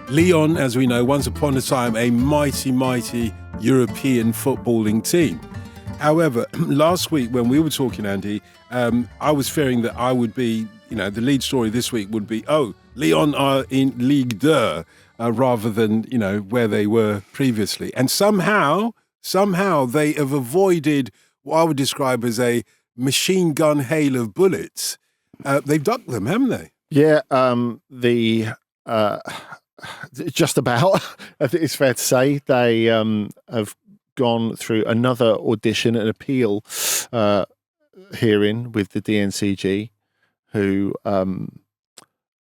Lyon, as we know, once upon a time, a mighty, mighty European footballing team. However, last week when we were talking, Andy, I was fearing that I would be, the lead story this week would be, Lyon are in Ligue 2, rather than, where they were previously. And somehow they have avoided what I would describe as a machine gun hail of bullets. They've ducked them, haven't they? Yeah, just about. I think it's fair to say they have gone through another audition and appeal hearing with the DNCG, who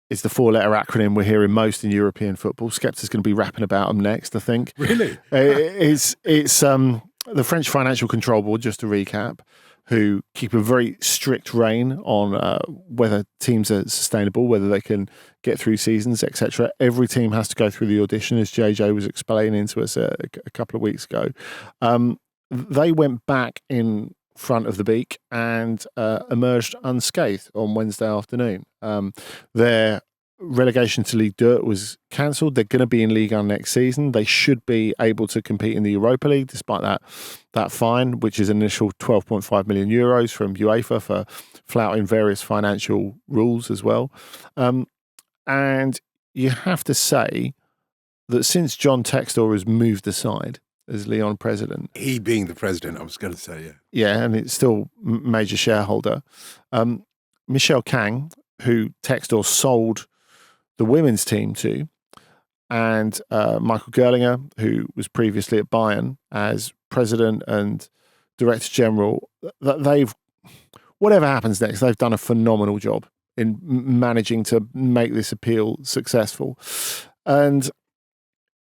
is the four-letter acronym we're hearing most in European football. Skepta's going to be rapping about them next, I think. Really? It's the French Financial Control Board, just to recap, who keep a very strict rein on whether teams are sustainable, whether they can get through seasons, etc. Every team has to go through the audition, as JJ was explaining to us a couple of weeks ago. They went back in front of the beak and emerged unscathed on Wednesday afternoon. Their relegation to Ligue 2 was cancelled. They're going to be in Ligue 1 next season. They should be able to compete in the Europa League, despite that fine, which is an initial 12.5 million euros from UEFA for flouting various financial rules as well. And you have to say that since John Textor has moved aside as Lyon president, he being the president, I was going to say, yeah. Yeah, and it's still major shareholder. Michel Kang, who Textor sold the women's team to, and Michael Gerlinger, who was previously at Bayern as president and director general, they've, whatever happens next, they've done a phenomenal job in managing to make this appeal successful. And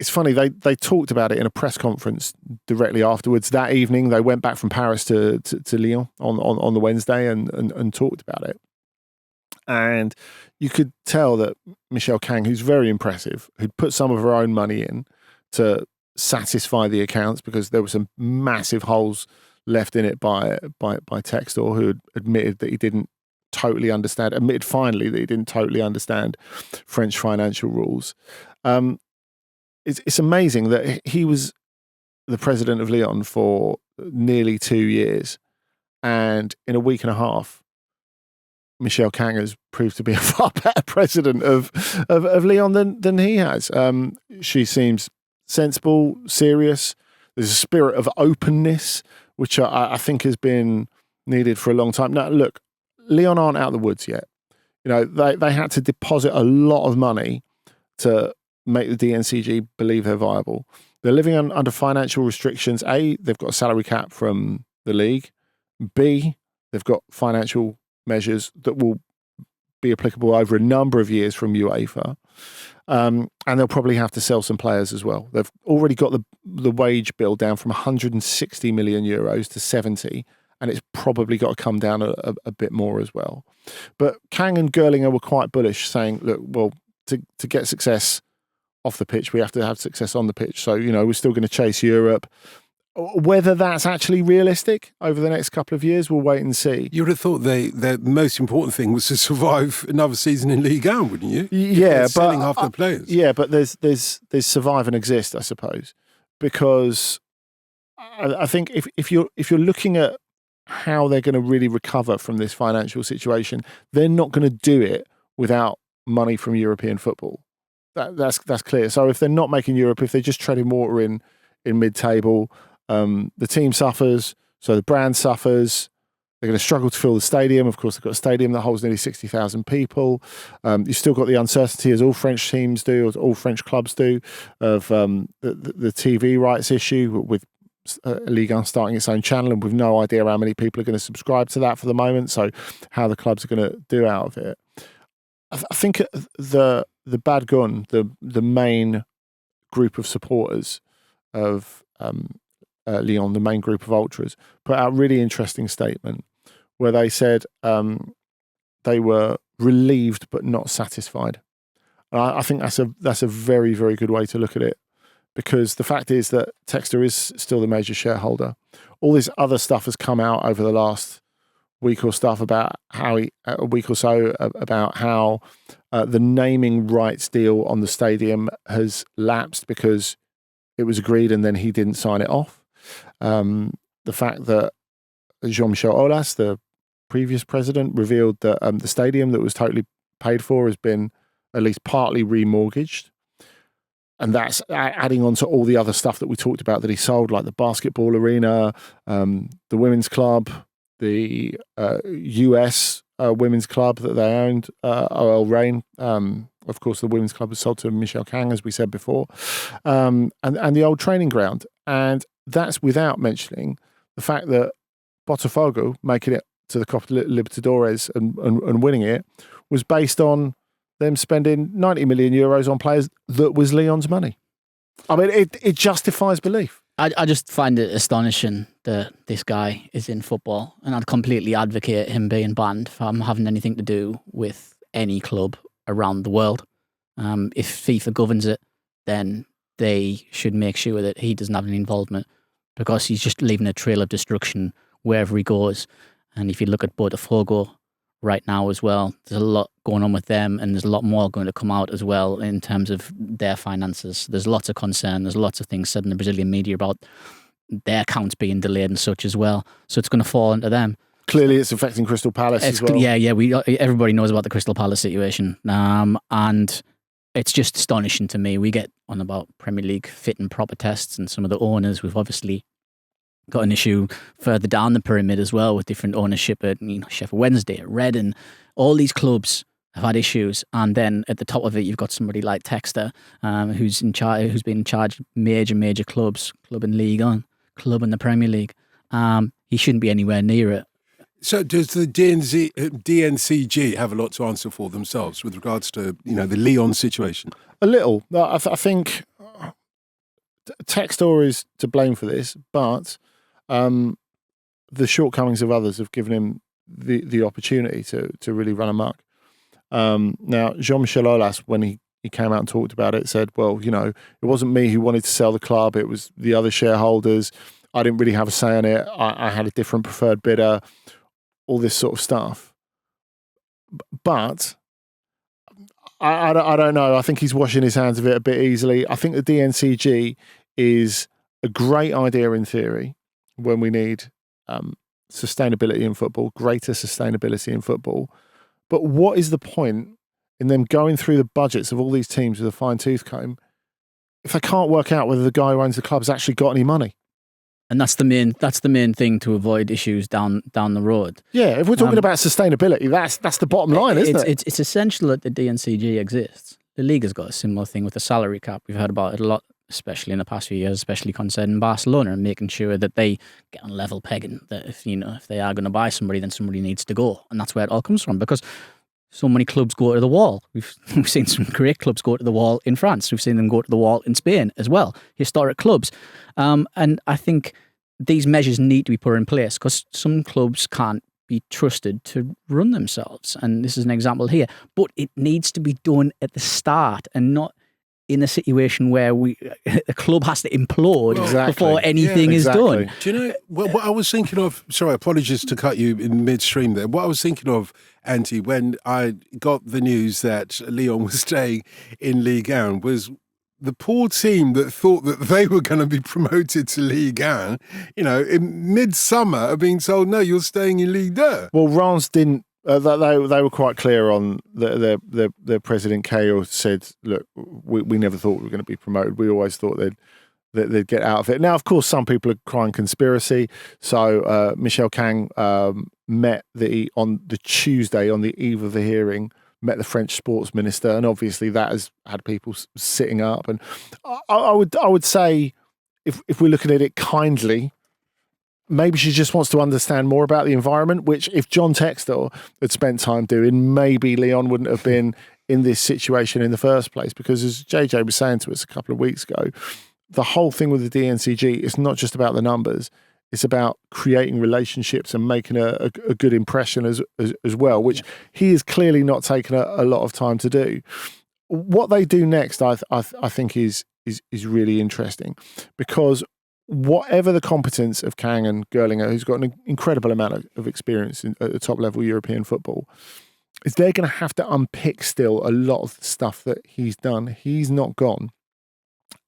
it's funny, they talked about it in a press conference directly afterwards. That evening, they went back from Paris to Lyon on the Wednesday and talked about it. And you could tell that Michel Kang, who's very impressive, who'd put some of her own money in to satisfy the accounts because there were some massive holes left in it by Textor, who had admitted that he didn't totally understand, admitted finally that he didn't totally understand French financial rules. It's amazing that he was the president of Lyon for nearly 2 years, and in a week and a half, Michel Kang has proved to be a far better president of Lyon than he has. She seems sensible, serious. There's a spirit of openness, which I think has been needed for a long time. Now, look, Lyon aren't out of the woods yet. They had to deposit a lot of money to make the DNCG believe they're viable. They're living under financial restrictions. A, they've got a salary cap from the league. B, they've got financial measures that will be applicable over a number of years from UEFA. And they'll probably have to sell some players as well. They've already got the wage bill down from 160 million euros to 70, and it's probably got to come down a bit more as well. But Kang and Gerlinger were quite bullish, saying, look, well, to get success off the pitch, we have to have success on the pitch. So, we're still going to chase Europe. Whether that's actually realistic over the next couple of years, we'll wait and see. You would have thought the most important thing was to survive another season in Ligue 1, wouldn't you? Yeah, but selling half the players. Yeah, but there's survive and exist, I suppose, because I think if you're looking at how they're going to really recover from this financial situation, they're not going to do it without money from European football. That's clear. So if they're not making Europe, if they're just treading water in mid-table, the team suffers, so the brand suffers. They're going to struggle to fill the stadium. Of course, they've got a stadium that holds nearly 60,000 people. You've still got the uncertainty, as all French teams do, or all French clubs do, of the TV rights issue with Ligue 1 starting its own channel, and we've no idea how many people are going to subscribe to that for the moment, so how the clubs are going to do out of it. I think the Bad Gun, the main group of supporters of Lyon, the main group of ultras, put out a really interesting statement where they said they were relieved but not satisfied. And I think that's a very, very good way to look at it, because the fact is that Textor is still the major shareholder. All this other stuff has come out over the last week or so about how The naming rights deal on the stadium has lapsed because it was agreed and then he didn't sign it off. The fact that Jean-Michel Aulas, the previous president, revealed that the stadium that was totally paid for has been at least partly remortgaged. And that's adding on to all the other stuff that we talked about that he sold, like the basketball arena, the women's club, the US women's club that they owned, OL Reign. Of course, the women's club was sold to Michel Kang, as we said before, and the old training ground. And that's without mentioning the fact that Botafogo making it to the Copa Libertadores and winning it was based on them spending 90 million euros on players that was Lyon's money. I mean, it justifies belief. I just find it astonishing that this guy is in football, and I'd completely advocate him being banned from having anything to do with any club around the world. If FIFA governs it, then they should make sure that he doesn't have any involvement, because he's just leaving a trail of destruction wherever he goes. And if you look at Botafogo right now as well, there's a lot going on with them, and there's a lot more going to come out as well in terms of their finances. There's lots of concern. There's lots of things said in the Brazilian media about their accounts being delayed and such as well. So it's going to fall into them. Clearly, it's affecting Crystal Palace as well. Yeah. Everybody knows about the Crystal Palace situation, and it's just astonishing to me. We get on about Premier League fit and proper tests, and some of the owners, we've obviously got an issue further down the pyramid as well with different ownership at Sheffield Wednesday, at Reading. All these clubs have had issues, and then at the top of it, you've got somebody like Textor, who's been in charge of major clubs, club in Ligue Un, club in the Premier League. He shouldn't be anywhere near it. So does the DNCG have a lot to answer for themselves with regards to the Lyon situation? A little. I think Textor is to blame for this, but the shortcomings of others have given him the opportunity to really run amok. Now, Jean-Michel Aulas, when he came out and talked about it, said, well, it wasn't me who wanted to sell the club, it was the other shareholders. I didn't really have a say on it. I had a different preferred bidder, all this sort of stuff. But I don't know. I think he's washing his hands of it a bit easily. I think the DNCG is a great idea in theory when we need sustainability in football, greater sustainability in football. But what is the point in them going through the budgets of all these teams with a fine-tooth comb if they can't work out whether the guy who owns the club's actually got any money? And that's the main thing to avoid issues down the road. Yeah, if we're talking about sustainability, that's the bottom line, isn't it? It's essential that the DNCG exists. The Liga's got a similar thing with the salary cap. We've heard about it a lot, especially in the past few years, especially concerning Barcelona, and making sure that they get on level pegging. That if they are going to buy somebody, then somebody needs to go, and that's where it all comes from. Because so many clubs go to the wall. We've seen some great clubs go to the wall in France. We've seen them go to the wall in Spain as well. Historic clubs, and I think these measures need to be put in place because some clubs can't be trusted to run themselves, and this is an example here. But it needs to be done at the start and not in a situation where the club has to implode before anything is done. Do you know what I was thinking of? Sorry, apologies to cut you in midstream there. What I was thinking of, Andy, when I got the news that Lyon was staying in Ligue 1 was the poor team that thought that they were going to be promoted to Ligue 1, in midsummer are being told, no, you're staying in Ligue 2. Well, Reims didn't. They were quite clear on their president. Cahill said, "Look, we never thought we were going to be promoted. We always thought they'd get out of it." Now, of course, some people are crying conspiracy. So Michel Kang met on the Tuesday on the eve of the hearing. Met the French sports minister, and obviously that has had people sitting up. And I would say, if we're looking at it kindly, maybe she just wants to understand more about the environment, which if John Textor had spent time doing, maybe Lyon wouldn't have been in this situation in the first place. Because as JJ was saying to us a couple of weeks ago, the whole thing with the DNCG is not just about the numbers. It's about creating relationships and making a good impression as well, which he has clearly not taken a lot of time to do. What they do next, I think, is really interesting, because whatever the competence of Kang and Gerlinger, who's got an incredible amount of experience at the top level European football, is they're going to have to unpick still a lot of the stuff that he's done. He's not gone.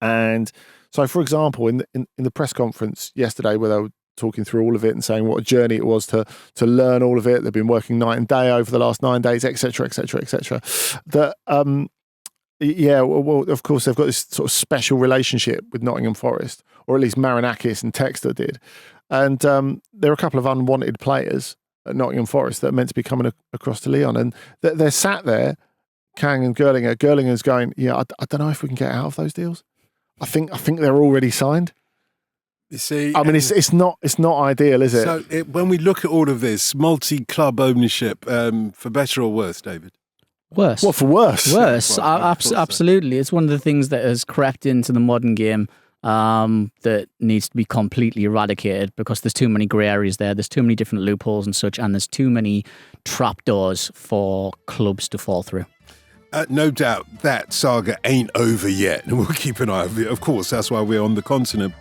And so, for example, in the press conference yesterday, where they were talking through all of it and saying what a journey it was to learn all of it, they've been working night and day over the last 9 days, etc., etc., etc. That well, of course, they've got this sort of special relationship with Nottingham Forest, or at least Marinakis and Textor did. And there are a couple of unwanted players at Nottingham Forest that are meant to be coming across to Lyon, and they're sat there, Kang and Gerlinger. Gerlinger's going, I don't know if we can get out of those deals. I think they're already signed. You see, I mean, it's not ideal, is it? So when we look at all of this multi-club ownership, for better or worse, David? Worse. What, for worse? Worse. Well, Absolutely. It's one of the things that has crept into the modern game that needs to be completely eradicated, because there's too many grey areas there. There's too many different loopholes and such, and there's too many trapdoors for clubs to fall through. No doubt that saga ain't over yet. We'll keep an eye on it. Of course, that's why we're on the continent.